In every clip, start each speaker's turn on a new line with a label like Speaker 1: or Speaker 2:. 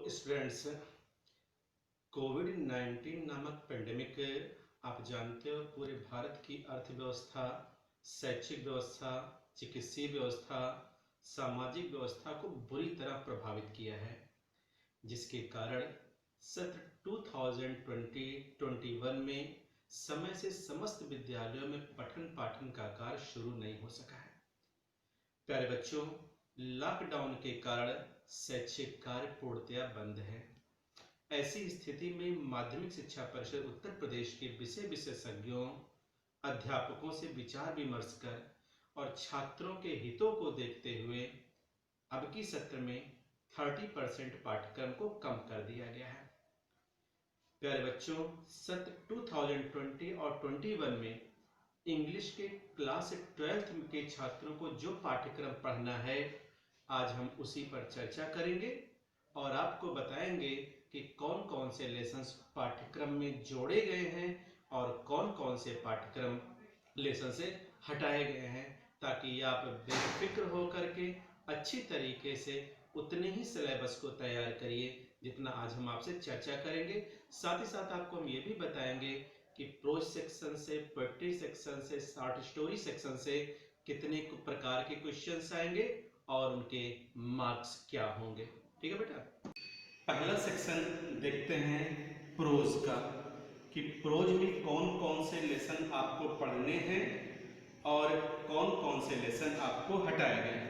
Speaker 1: Students, Covid 19 नामक pandemic आप जानते हो पूरे भारत की अर्थव्यवस्था, शैक्षिक व्यवस्था, चिकित्सीय व्यवस्था, सामाजिक व्यवस्था को बुरी तरह प्रभावित किया है, जिसके कारण सत्र 2020-21 में समय से समस्त विद्यालयों में पठन पाठन का कार्य शुरू नहीं हो सका है। प्यारे बच्चों, लॉकडाउन के कारण शैक्षिक कार्य पूर्णतया बंद है। ऐसी स्थिति में माध्यमिक शिक्षा परिषद उत्तर प्रदेश के विषय विशेषज्ञों, अध्यापकों से विचार विमर्श कर और छात्रों के हितों को देखते हुए अब की सत्र में 30% पाठ्यक्रम को कम कर दिया गया है। प्यारे बच्चों, सत्र 2020 और 21 में इंग्लिश के क्लास 12th के छात्रों को जो पाठ्यक्रम पढ़ना है, आज हम उसी पर चर्चा करेंगे और आपको बताएंगे कि कौन कौन से लेसन्स पाठ्यक्रम में जोड़े गए हैं और कौन कौन से पाठ्यक्रम लेसन से हटाए गए हैं, ताकि आप बेफिक्र होकर के अच्छी तरीके से उतने ही सिलेबस को तैयार करिए जितना आज हम आपसे चर्चा करेंगे। साथ ही साथ आपको हम ये भी बताएंगे कि प्रोज सेक्शन से, पोएट्री सेक्शन से, शॉर्ट स्टोरी सेक्शन से कितने प्रकार के क्वेश्चंस आएंगे और उनके मार्क्स क्या होंगे। ठीक है बेटा, पहला सेक्शन देखते हैं प्रोज का, कि प्रोज में कौन कौन से लेसन आपको पढ़ने हैं और कौन कौन से लेसन आपको हटाए गए हैं।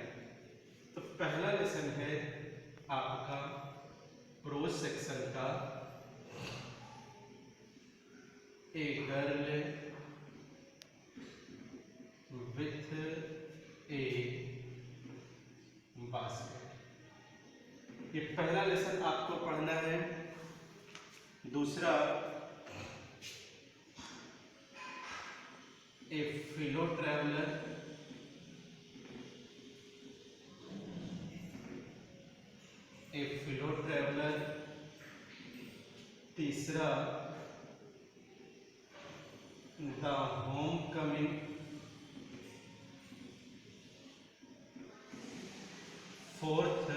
Speaker 1: तो पहला लेसन है आपका प्रोज सेक्शन का ए गर्ल विथ ए बास्केट। ये पहला लेसन आपको पढ़ना है। दूसरा ए फिलो ट्रैवलर, ए फिलो ट्रैवलर। तीसरा the home coming. Fourth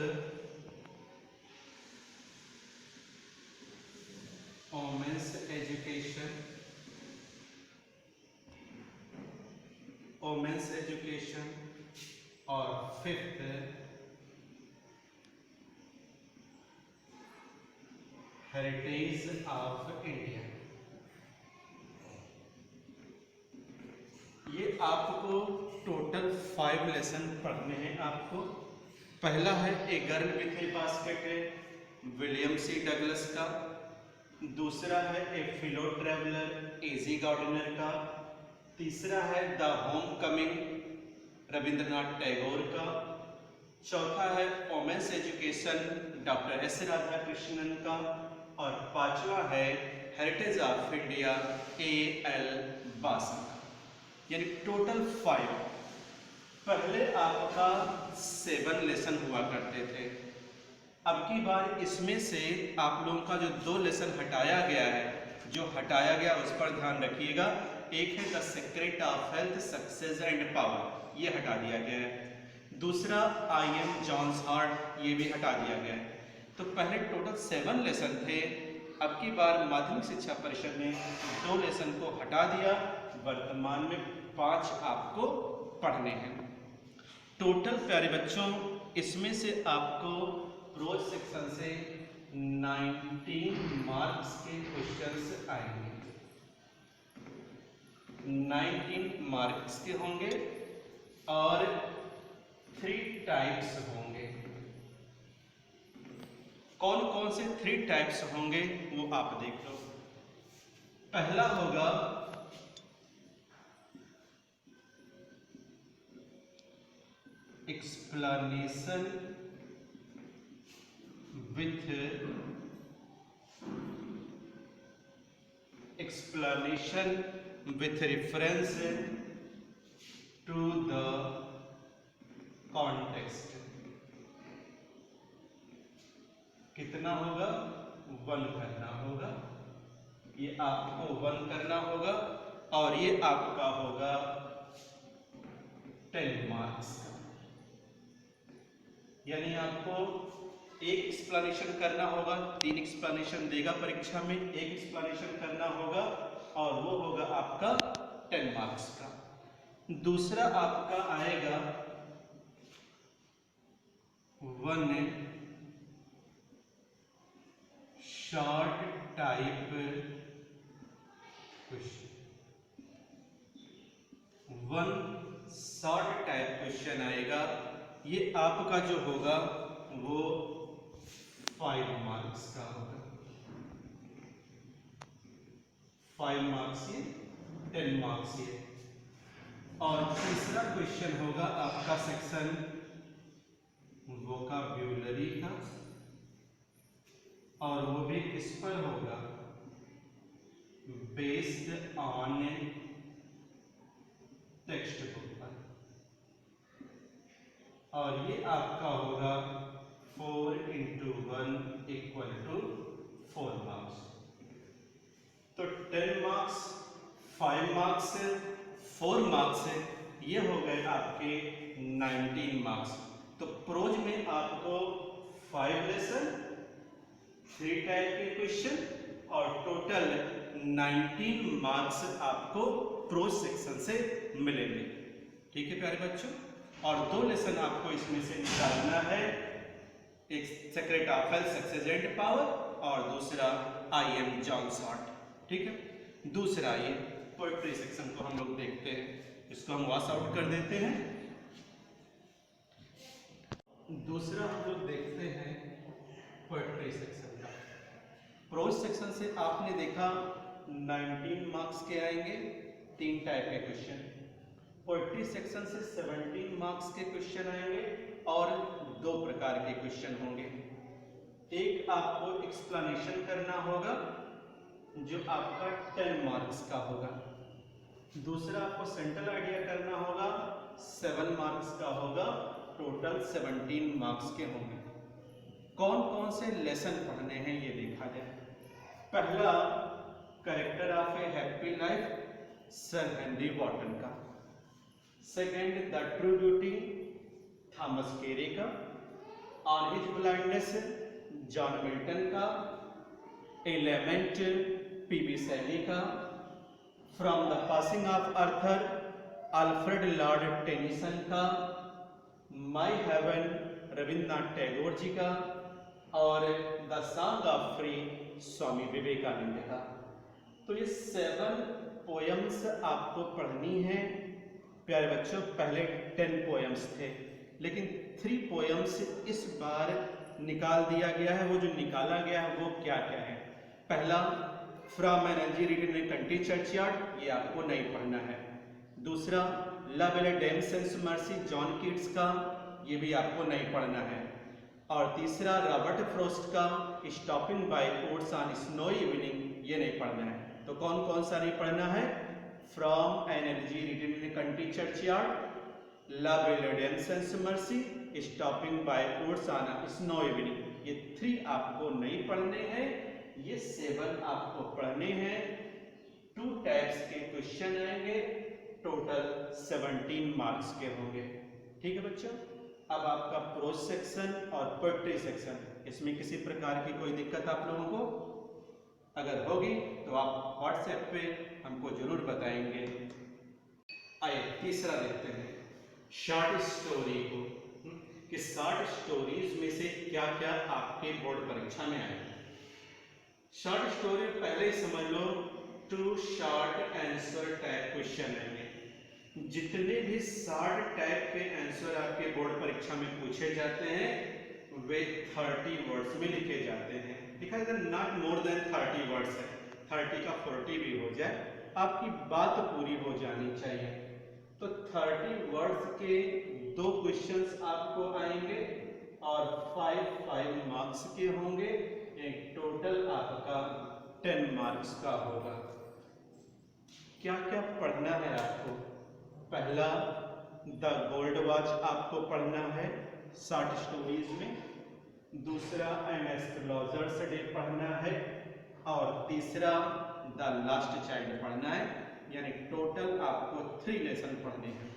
Speaker 1: women's education, women's education. और फिफ्थ हेरिटेज ऑफ इंडिया। ये आपको टोटल 5 लेसन पढ़ने हैं आपको। पहला है a girl with a basket, William C Douglas का। दूसरा है ए फिलो ट्रैवलर, एजी गार्डनर का। तीसरा है the home coming, Rabindranath Tagore का। चौथा है women's education, doctor S Radhakrishnan का। और पांचवा है हेरिटेज ऑफ इंडिया, ए.एल. बासा का। यानी टोटल 5। पहले आपका 7 लेसन हुआ करते थे। अब की बार इसमें से आप लोगों का जो 2 लेसन हटाया गया है, जो हटाया गया उस पर ध्यान रखिएगा। एक है the secret of health, success and power, ये हटा दिया गया है। दूसरा आई एम जॉन्स हार्ट, ये भी हटा दिया गया है। तो पहले टोटल 7 लेसन थे। अब की बार माध्यमिक शिक्षा परिषद ने 2 लेसन को हटा दिया। वर्तमान में 5 आपको पढ़ने हैं। टोटल प्यारे बच्चों, इसमें से आपको प्रोज सेक्शन से 19 मार्क्स के क्वेश्चंस आएंगे। 19 मार्क्स के होंगे और 3 टाइप्स होंगे। कौन कौन से 3 टाइप्स होंगे वो आप देख लो। पहला होगा explanation with reference to the context. कितना होगा? 1 करना होगा। ये आपको 1 करना होगा और ये आपका होगा 10 मार्क्स का। यानी आपको एक एक्सप्लेनेशन करना होगा, 3 एक्सप्लेनेशन देगा परीक्षा में, एक एक्सप्लेनेशन करना होगा और वो होगा आपका 10 मार्क्स का। दूसरा आपका आएगा 1 short type question, 1 short type question आएगा। ये आपका जो होगा वो 5 मार्क्स का होगा, 5 मार्क्स ये, 10 मार्क्स ये। और तीसरा क्वेश्चन होगा आपका सेक्शन वोकैब्युलरी का, और वो भी किस पर होगा, बेस्ड ऑन टेक्स्ट बुक पर, और ये आपका होगा 4 × 1 = 4 मार्क्स। तो 10 मार्क्स, 5 मार्क्स, 4 मार्क्स है, ये हो गए आपके 19 मार्क्स। तो प्रोज में आपको 5 लेसन, 3 टाइप के क्वेश्चन और टोटल 19 मार्क्स आपको प्रोज सेक्शन से मिलेंगे। ठीक है प्यारे बच्चों, और 2 लेसन आपको इसमें से निकालना है, एक secret of health success and power और दूसरा आई एम जॉन शॉर्ट। ठीक है, दूसरा ये पोएट्री सेक्शन को हम लोग देखते हैं, इसको हम वॉश आउट कर देते हैं। दूसरा हम लोग देखते हैं पोएट्री सेक्शन का। प्रोज सेक्शन से आपने देखा 19 मार्क्स के आएंगे, 3 टाइप के क्वेश्चन। पोएट्री सेक्शन से 17 मार्क्स के क्वेश्चन आएंगे और 2 प्रकार के क्वेश्चन होंगे। एक आपको एक्सप्लेनेशन करना होगा जो आपका 10 मार्क्स का होगा, दूसरा आपको सेंट्रल आइडिया करना होगा, 7 मार्क्स का होगा, टोटल 17 मार्क्स के होंगे। कौन कौन से लेसन पढ़ने हैं ये देखा जाए। पहला character of a happy life, sir Henry Wotton का। Second the true beauty, Thomas Carew का। On his blindness, John Milton का। एलिमेंट, पीबी सैली का। From the passing of Arthur, Alfred Lord Tennyson का। माई हेवन, रविन्द्रनाथ टैगोर जी का। और the song of free, Swami Vivekananda का। तो ये 7 पोयम्स आपको पढ़नी है प्यारे बच्चों। पहले 10 पोयम्स थे, लेकिन 3 पोयम्स इस बार निकाल दिया गया है। वो जो निकाला गया है वो क्या क्या है। पहला from energy written in country churchyard, ये आपको नहीं पढ़ना है। दूसरा love and dames mercy, John Keats का, ये भी आपको नहीं पढ़ना है। और तीसरा रॉबर्ट फ्रॉस्ट का stopping by oats on snowy evening, ये नहीं पढ़ना है। तो कौन कौन सा नहीं पढ़ना है, from energy written in country churchyard, love and dames mercy, stopping by oats on snow evening, ये 3 आपको नहीं पढ़ने हैं, ये 7 आपको पढ़ने हैं। 2 टाइप्स के क्वेश्चन आएंगे, टोटल 17 मार्क्स के होंगे। ठीक है बच्चों, अब आपका प्रोज सेक्शन और पोएट्री सेक्शन, इसमें किसी प्रकार की कोई दिक्कत आप लोगों को अगर होगी तो आप व्हाट्सएप पे हमको जरूर बताएंगे। आइए तीसरा देखते हैं शॉर्ट स्टोरी को, कि शॉर्ट स्टोरीज में से क्या क्या आपके बोर्ड परीक्षा में आएगा। शॉर्ट स्टोरी पहले ही समझ लो 2 शॉर्ट आंसर टाइप क्वेश्चन आएंगे। जितने भी शॉर्ट टाइप के आंसर आपके बोर्ड परीक्षा में पूछे जाते हैं वे 30 वर्ड्स में लिखे जाते हैं। लिखा जाता है नॉट मोर देन 30 वर्ड्स है, 30 का 40 भी हो जाए, आपकी बात पूरी हो जानी चाहिए। तो 30 वर्ड्स के 2 क्वेश्चंस आपको आएंगे और 5 मार्क्स के होंगे, एक टोटल आपका 10 मार्क्स का होगा। क्या क्या पढ़ना है आपको। पहला द गोल्ड वॉच आपको पढ़ना है शॉर्ट स्टोरीज में। दूसरा एन एस्ट्रोलॉजर्स डे पढ़ना है और तीसरा द लास्ट चाइल्ड पढ़ना है। यानी टोटल आपको 3 लेसन पढ़ने हैं।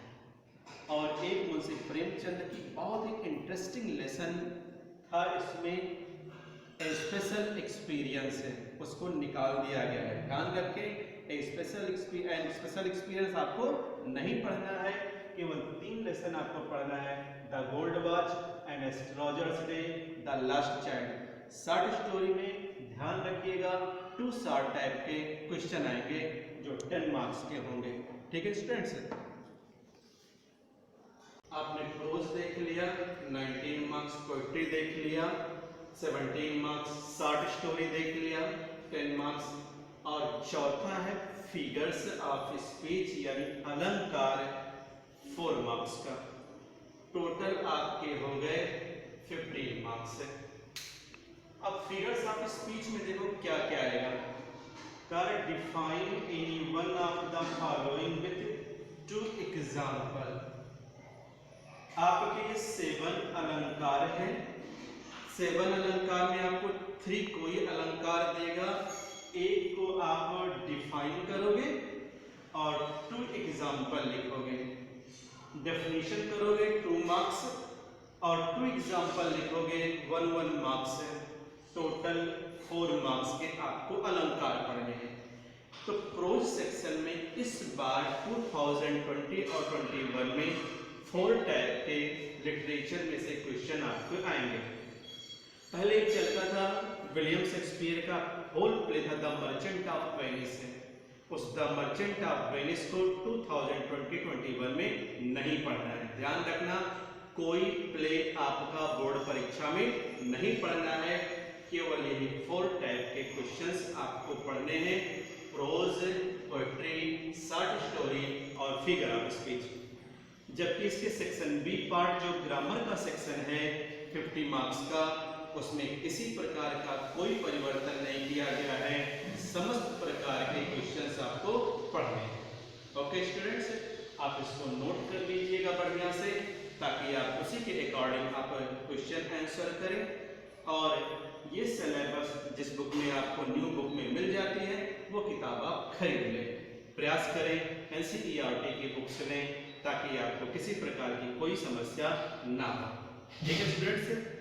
Speaker 1: और एक मुंशी प्रेमचंद की बहुत ही इंटरेस्टिंग लेसन था इसमें स्पेशल एक्सपीरियंस है, उसको निकाल दिया गया है। ध्यान रखें, स्पेशल एक्सपीरियंस आपको नहीं पढ़ना है, केवल 3 लेसन आपको पढ़ना है, the gold watch and astrologer's day, the last child. Short story में ध्यान रखिएगा 2 शॉर्ट टाइप के क्वेश्चन आएंगे जो 10 मार्क्स के होंगे। ठीक है स्टूडेंट्स, आपने प्रोज देख लिया, 19 मार्क्स पोएट्री देख लिया, 17 मार्क्स शॉर्ट स्टोरी देख लिया, 10 मार्क्स, और चौथा है फिगर्स ऑफ स्पीच यानी अलंकार 4 मार्क्स का। टोटल आपके हो गए 15 मार्क्स है। अब फिगर्स ऑफ स्पीच में देखो क्या क्या आएगा। कर define any one of the following with 2 example. आपके ये 7 अलंकार हैं। 7 अलंकार में आपको 3 कोई अलंकार देगा, एक को आप डिफाइन करोगे और 2 एग्जाम्पल लिखोगे। डेफिनेशन करोगे 2 मार्क्स और 2 एग्जाम्पल लिखोगे 1 मार्क्स है। टोटल 4 मार्क्स के आपको अलंकार पढ़ने हैं। तो प्रोज सेक्शन में इस बार 2020 और 21 में 4 टाइप के लिटरेचर में से क्वेश्चन आपको आएंगे। पहले एक चलता था विलियम शेक्सपियर का होल प्ले था द मर्चेंट ऑफ वेनिस है। उस द मर्चेंट ऑफ वेनिस को 2020-21 में नहीं पढ़ना है। ध्यान रखना, कोई प्ले आपका बोर्ड परीक्षा में नहीं पढ़ना है, केवल यही 4 टाइप के क्वेश्चंस आपको पढ़ने हैं, प्रोज, पोएट्री, शॉर्ट स्टोरी और फिगर ऑफ स्पीच। जबकि इसके सेक्शन बी पार्ट जो ग्रामर का सेक्शन है 50 मार्क्स का, उसमें किसी प्रकार का कोई परिवर्तन नहीं किया गया है, समस्त प्रकार के क्वेश्चंस आपको पढ़ने हैं। ओके स्टूडेंट्स, आप इसको नोट कर लीजिएगा बढ़िया से, ताकि आप उसी के अकॉर्डिंग आप क्वेश्चन आंसर करें। और ये सिलेबस जिस बुक में आपको न्यू बुक में मिल जाती है वो किताब आप खरीद लें। प्रयास करें एनसीईआरटी की बुक्स लें, ताकि आपको किसी प्रकार की कोई समस्या ना हो। ठीक है स्टूडेंट्स।